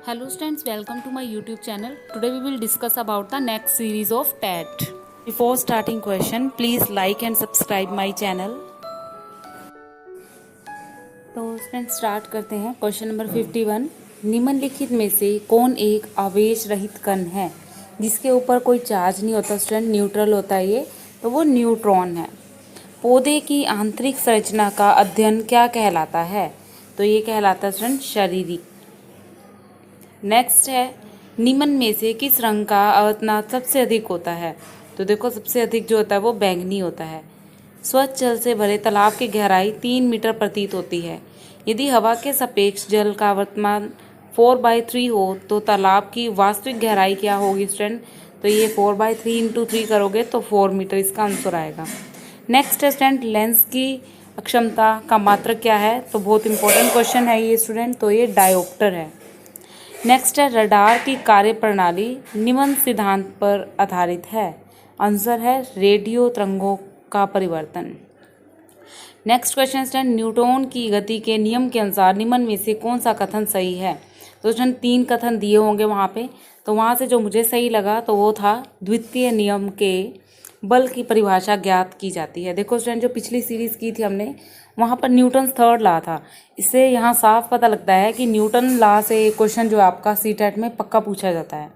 Hello students, welcome to my YouTube channel. Today we will discuss about the next series of TET. Before starting question, please like and subscribe my channel. तो student start करते हैं। Question number 51, निम्नलिखित में से कौन एक आवेश रहित कण है जिसके ऊपर कोई चार्ज नहीं होता? स्टूडेंट न्यूट्रल होता है ये, तो वो न्यूट्रॉन है। पौधे की आंतरिक संरचना का अध्ययन क्या कहलाता है? तो ये कहलाता है स्टूडेंट शारीरिक। नेक्स्ट है, निम्न में से किस रंग का अवतनाद सबसे अधिक होता है? तो देखो सबसे अधिक जो होता है वो बैंगनी होता है। स्वच्छ जल से भरे तालाब की गहराई 3 मीटर प्रतीत होती है। यदि हवा के सापेक्ष जल का अवतनाद 4/3 हो तो तालाब की वास्तविक गहराई क्या होगी स्टूडेंट? तो ये 4/3 इंटू 3 करोगे तो 4 मीटर इसका आंसर आएगा। नेक्स्ट है स्टूडेंट, लेंस की अक्षमता का मात्रक क्या है? तो बहुत इंपॉर्टेंट क्वेश्चन है ये स्टूडेंट, तो ये डायोप्टर है। नेक्स्ट है, रडार की कार्यप्रणाली निम्न सिद्धांत पर आधारित है। आंसर है रेडियो तरंगों का परिवर्तन। नेक्स्ट क्वेश्चन है, न्यूटन की गति के नियम के अनुसार निम्न में से कौन सा कथन सही है? तो स्टूडेंट 3 कथन दिए होंगे वहाँ पे, तो वहाँ से जो मुझे सही लगा तो वो था द्वितीय नियम के बल की परिभाषा ज्ञात की जाती है। देखो स्टूडेंट, जो पिछली सीरीज की थी हमने, वहाँ पर न्यूटन थर्ड लॉ था। इससे यहाँ साफ पता लगता है कि न्यूटन लॉ से क्वेश्चन जो आपका सीटेट में पक्का पूछा जाता है।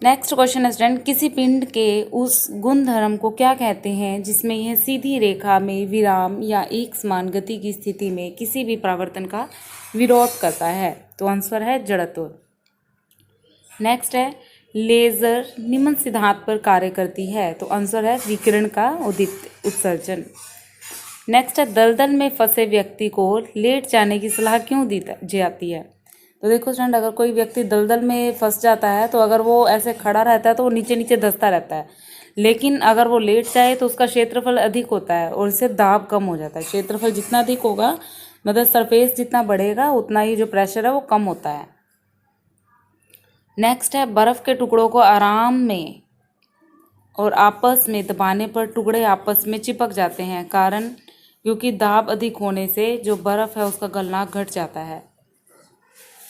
नेक्स्ट क्वेश्चन है स्टूडेंट, किसी पिंड के उस गुणधर्म को क्या कहते हैं जिसमें यह सीधी रेखा में विराम या एक समान गति की स्थिति में किसी भी परावर्तन का विरोध करता है? तो आंसर है जड़त्व। नेक्स्ट है, लेजर निम्न सिद्धांत पर कार्य करती है। तो आंसर है विकिरण का उत्सर्जन। नेक्स्ट है, दलदल में फंसे व्यक्ति को लेट जाने की सलाह क्यों दी जाती है? तो देखो स्टूडेंट, अगर कोई व्यक्ति दलदल में फंस जाता है तो अगर वो ऐसे खड़ा रहता है तो वो नीचे नीचे धंसता रहता है, लेकिन अगर वो लेट जाए तो उसका क्षेत्रफल अधिक होता है और इससे दाब कम हो जाता है। क्षेत्रफल जितना अधिक होगा, मतलब सरफेस जितना बढ़ेगा, उतना ही जो प्रेशर है वो कम होता है। नेक्स्ट है, बर्फ़ के टुकड़ों को आराम में और आपस में दबाने पर टुकड़े आपस में चिपक जाते हैं, कारण क्योंकि दाब अधिक होने से जो बर्फ़ है उसका गलना घट जाता है।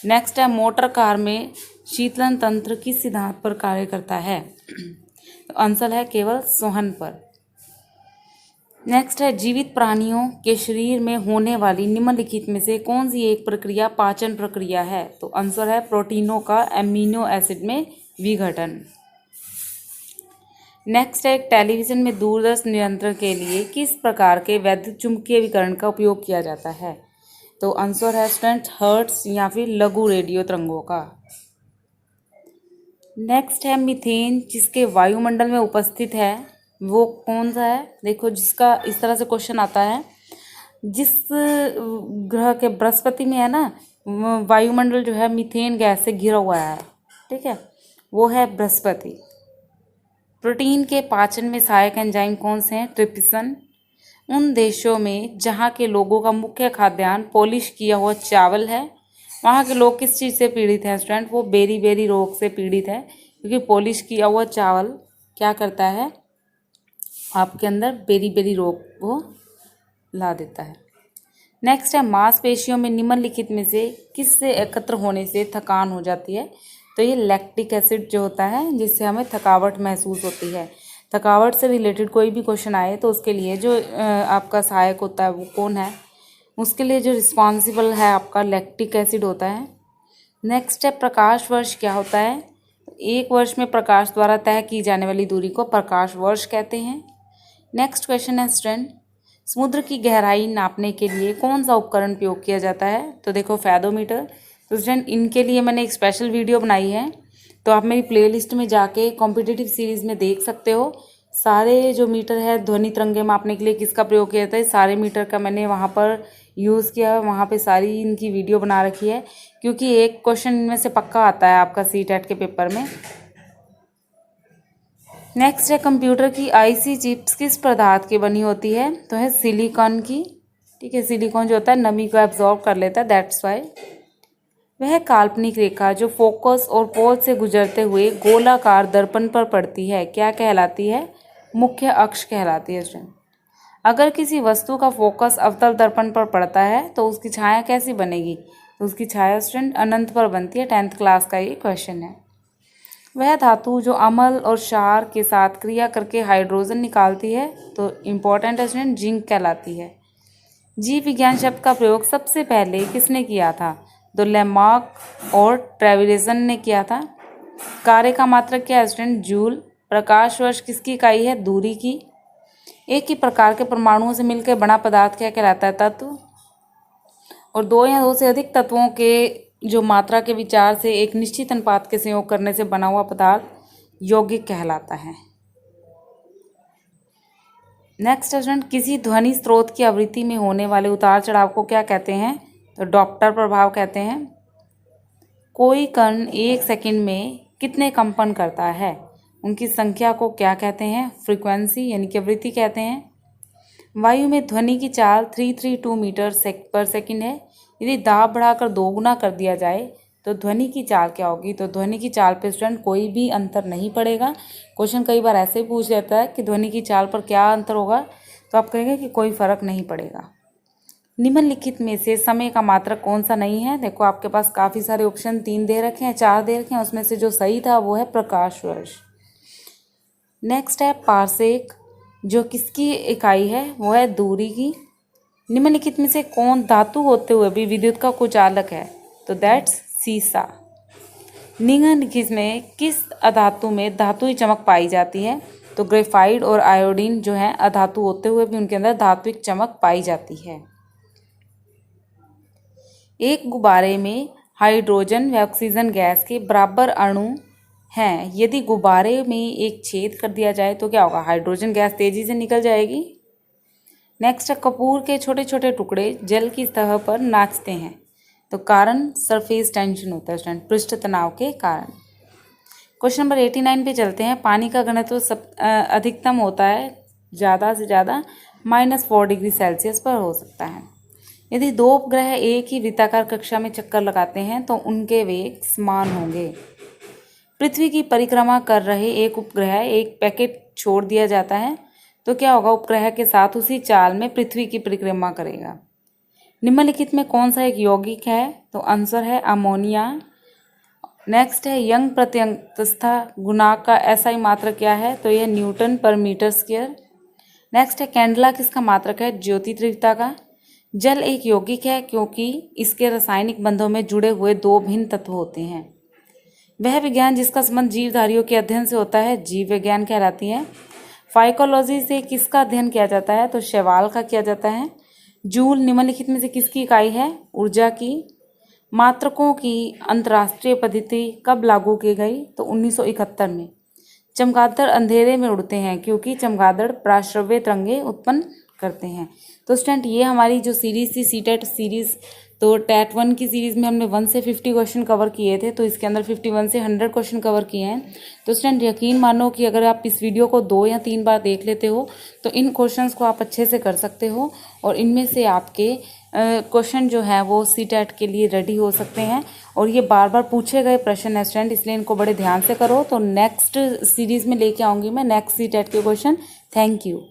नेक्स्ट है, मोटर कार में शीतलन तंत्र किस सिद्धांत पर कार्य करता है? तो आंसर है केवल सोहन पर। नेक्स्ट है, जीवित प्राणियों के शरीर में होने वाली निम्नलिखित में से कौन सी एक प्रक्रिया पाचन प्रक्रिया है? तो आंसर है प्रोटीनों का एमिनो एसिड में विघटन। नेक्स्ट है, टेलीविजन में दूरदर्शन नियंत्रण के लिए किस प्रकार के वैद्युत चुंबकीय विकिरण का उपयोग किया जाता है? तो आंसर है स्टूडेंट हर्ट्ज या फिर लघु रेडियो तरंगों का। नेक्स्ट है, मीथेन जिसके वायुमंडल में उपस्थित है वो कौन सा है? देखो, जिसका इस तरह से क्वेश्चन आता है, जिस ग्रह के बृहस्पति में है ना वायुमंडल जो है मीथेन गैस से घिरा हुआ है, ठीक है, वो है बृहस्पति। प्रोटीन के पाचन में सहायक एंजाइम कौन से हैं? ट्रिप्सिन। उन देशों में जहाँ के लोगों का मुख्य खाद्यान्न पॉलिश किया हुआ चावल है, वहाँ के लोग किस चीज़ से पीड़ित हैं स्टूडेंट? वो बेरी रोग से पीड़ित है, क्योंकि पॉलिश किया हुआ चावल क्या करता है, आपके अंदर बेरी रोग को ला देता है। नेक्स्ट है, मांसपेशियों में निम्नलिखित में से किससे एकत्र होने से थकान हो जाती है? तो ये लैक्टिक एसिड जो होता है, जिससे हमें थकावट महसूस होती है। थकावट से रिलेटेड कोई भी क्वेश्चन आए तो उसके लिए जो आपका सहायक होता है वो कौन है? उसके लिए जो रिस्पॉन्सिबल है आपका लैक्टिक एसिड होता है। नेक्स्ट है, प्रकाश वर्ष क्या होता है? एक वर्ष में प्रकाश द्वारा तय की जाने वाली दूरी को प्रकाश वर्ष कहते हैं। नेक्स्ट क्वेश्चन है स्टूडेंट, समुद्र की गहराई नापने के लिए कौन सा उपकरण उपयोग किया जाता है? तो देखो फैदोमीटर। तो स्टूडेंट, इनके लिए मैंने एक स्पेशल वीडियो बनाई है, तो आप मेरी प्लेलिस्ट में जाके कॉम्पिटिटिव सीरीज़ में देख सकते हो। सारे जो मीटर है ध्वनि तरंगे मापने के लिए किसका प्रयोग किया जाता है, सारे मीटर का मैंने वहाँ पर यूज़ किया है, वहाँ पे सारी इनकी वीडियो बना रखी है, क्योंकि एक क्वेश्चन इनमें से पक्का आता है आपका सीटेट के पेपर में। नेक्स्ट है, कंप्यूटर की आईसी चिप्स किस पदार्थ की बनी होती है? तो है सिलिकॉन की, ठीक है। सिलिकॉन जो होता है नमी को एब्जॉर्ब कर लेता है, दैट्स वाई। वह काल्पनिक रेखा जो फोकस और पोल से गुजरते हुए गोलाकार दर्पण पर पड़ती है क्या कहलाती है? मुख्य अक्ष कहलाती है स्टूडेंट। अगर किसी वस्तु का फोकस अवतल दर्पण पर पड़ता है तो उसकी छाया कैसी बनेगी? तो उसकी छाया स्टूडेंट अनंत पर बनती है। 10th क्लास का ये क्वेश्चन है। वह धातु जो अम्ल और क्षार के साथ क्रिया करके हाइड्रोजन निकालती है तो इम्पोर्टेंट है स्टूडेंट, जिंक कहलाती है। जीव विज्ञान शब्द का प्रयोग सबसे पहले किसने किया था? तो लेमार्क और ट्रेविसन ने किया था। कार्य का मात्रक क्या है स्टूडेंट? जूल। प्रकाश वर्ष किसकी इकाई है? दूरी की। एक ही प्रकार के परमाणुओं से मिलकर बना पदार्थ क्या कहलाता है? तत्व। और दो या दो से अधिक तत्वों के जो मात्रा के विचार से एक निश्चित अनुपात के संयोग करने से बना हुआ पदार्थ यौगिक कहलाता है। नेक्स्ट स्टूडेंट, किसी ध्वनि स्रोत की आवृत्ति में होने वाले उतार चढ़ाव को क्या कहते हैं? तो डॉप्लर प्रभाव कहते हैं। कोई कण 1 सेकंड में कितने कंपन करता है? उनकी संख्या को क्या कहते हैं? फ्रीक्वेंसी यानी कि आवृत्ति कहते हैं। वायु में ध्वनि की चाल 332 मीटर पर सेकंड है। यदि दाब बढ़ाकर 2 गुना कर दिया जाए तो ध्वनि की चाल क्या होगी? तो ध्वनि की चाल पे स्टूडेंट कोई भी अंतर नहीं पड़ेगा। क्वेश्चन कई बार ऐसे ही पूछ लेता है कि ध्वनि की चाल पर क्या अंतर होगा, तो आप कहेंगे कि कोई फर्क नहीं पड़ेगा। निम्नलिखित में से समय का मात्रक कौन सा नहीं है? देखो आपके पास काफ़ी सारे ऑप्शन 3 दे रखे हैं, 4 दे रखे हैं, उसमें से जो सही था वो है प्रकाश वर्ष। नेक्स्ट है पारसेक, जो किसकी इकाई है? वो है दूरी की। निम्नलिखित में से कौन धातु होते हुए भी विद्युत का कुचालक है? तो दैट्स सीसा। निम्नलिखित में किस अधातु में धातुई चमक पाई जाती है? तो ग्रेफाइट और आयोडीन जो है अधातु होते हुए भी उनके अंदर धात्विक चमक पाई जाती है। एक गुब्बारे में हाइड्रोजन व ऑक्सीजन गैस के बराबर अणु हैं। यदि गुब्बारे में एक छेद कर दिया जाए तो क्या होगा? हाइड्रोजन गैस तेजी से निकल जाएगी। नेक्स्ट, कपूर के छोटे छोटे टुकड़े जल की सतह पर नाचते हैं तो कारण सरफेस टेंशन होता है स्टूडेंट, पृष्ठ तनाव के कारण। क्वेश्चन नंबर 89 पे चलते हैं। पानी का घनत्व अधिकतम होता है ज़्यादा से ज़्यादा -4 डिग्री सेल्सियस पर हो सकता है। यदि 2 उपग्रह एक ही वृत्ताकार कक्षा में चक्कर लगाते हैं तो उनके वेग समान होंगे। पृथ्वी की परिक्रमा कर रहे एक उपग्रह एक पैकेट छोड़ दिया जाता है तो क्या होगा? उपग्रह के साथ उसी चाल में पृथ्वी की परिक्रमा करेगा। निम्नलिखित में कौन सा एक यौगिक है? तो आंसर है अमोनिया। नेक्स्ट है यंग प्रत्यंतस्था गुणांक का एसआई मात्रक क्या है? तो यह न्यूटन पर मीटर स्क्वायर। नेक्स्ट है कैंडला किसका मात्रक है? ज्योति तीव्रता का। जल एक यौगिक है क्योंकि इसके रासायनिक बंधों में जुड़े हुए 2 भिन्न तत्व होते हैं। वह विज्ञान जिसका संबंध जीवधारियों के अध्ययन से होता है जीव विज्ञान कहलाती है। फाइकोलॉजी से किसका अध्ययन किया जाता है? तो शैवाल का किया जाता है। जूल निम्नलिखित में से किसकी इकाई है? ऊर्जा की। मात्रकों की अंतर्राष्ट्रीय पद्धति कब लागू की गई? तो 1971 में। चमगादड़ अंधेरे में उड़ते हैं क्योंकि चमगादड़ प्राश्रव्य तरंगें उत्पन्न करते हैं। तो स्टूडेंट ये हमारी जो सीरीज थी सीटेट सीरीज, तो टेट 1 की सीरीज़ में हमने 1 से 50 क्वेश्चन कवर किए थे, तो इसके अंदर 51 से 100 क्वेश्चन कवर किए हैं। तो स्टूडेंट यकीन मानो कि अगर आप इस वीडियो को 2 या 3 बार देख लेते हो तो इन क्वेश्चंस को आप अच्छे से कर सकते हो और इनमें से आपके क्वेश्चन जो है वो सीटेट के लिए रेडी हो सकते हैं। और ये बार बार पूछे गए प्रश्न है स्टूडेंट, इसलिए इनको बड़े ध्यान से करो। तो नेक्स्ट सीरीज़ में लेके आऊँगी मैं नेक्स्ट सीटेट के क्वेश्चन। Thank you.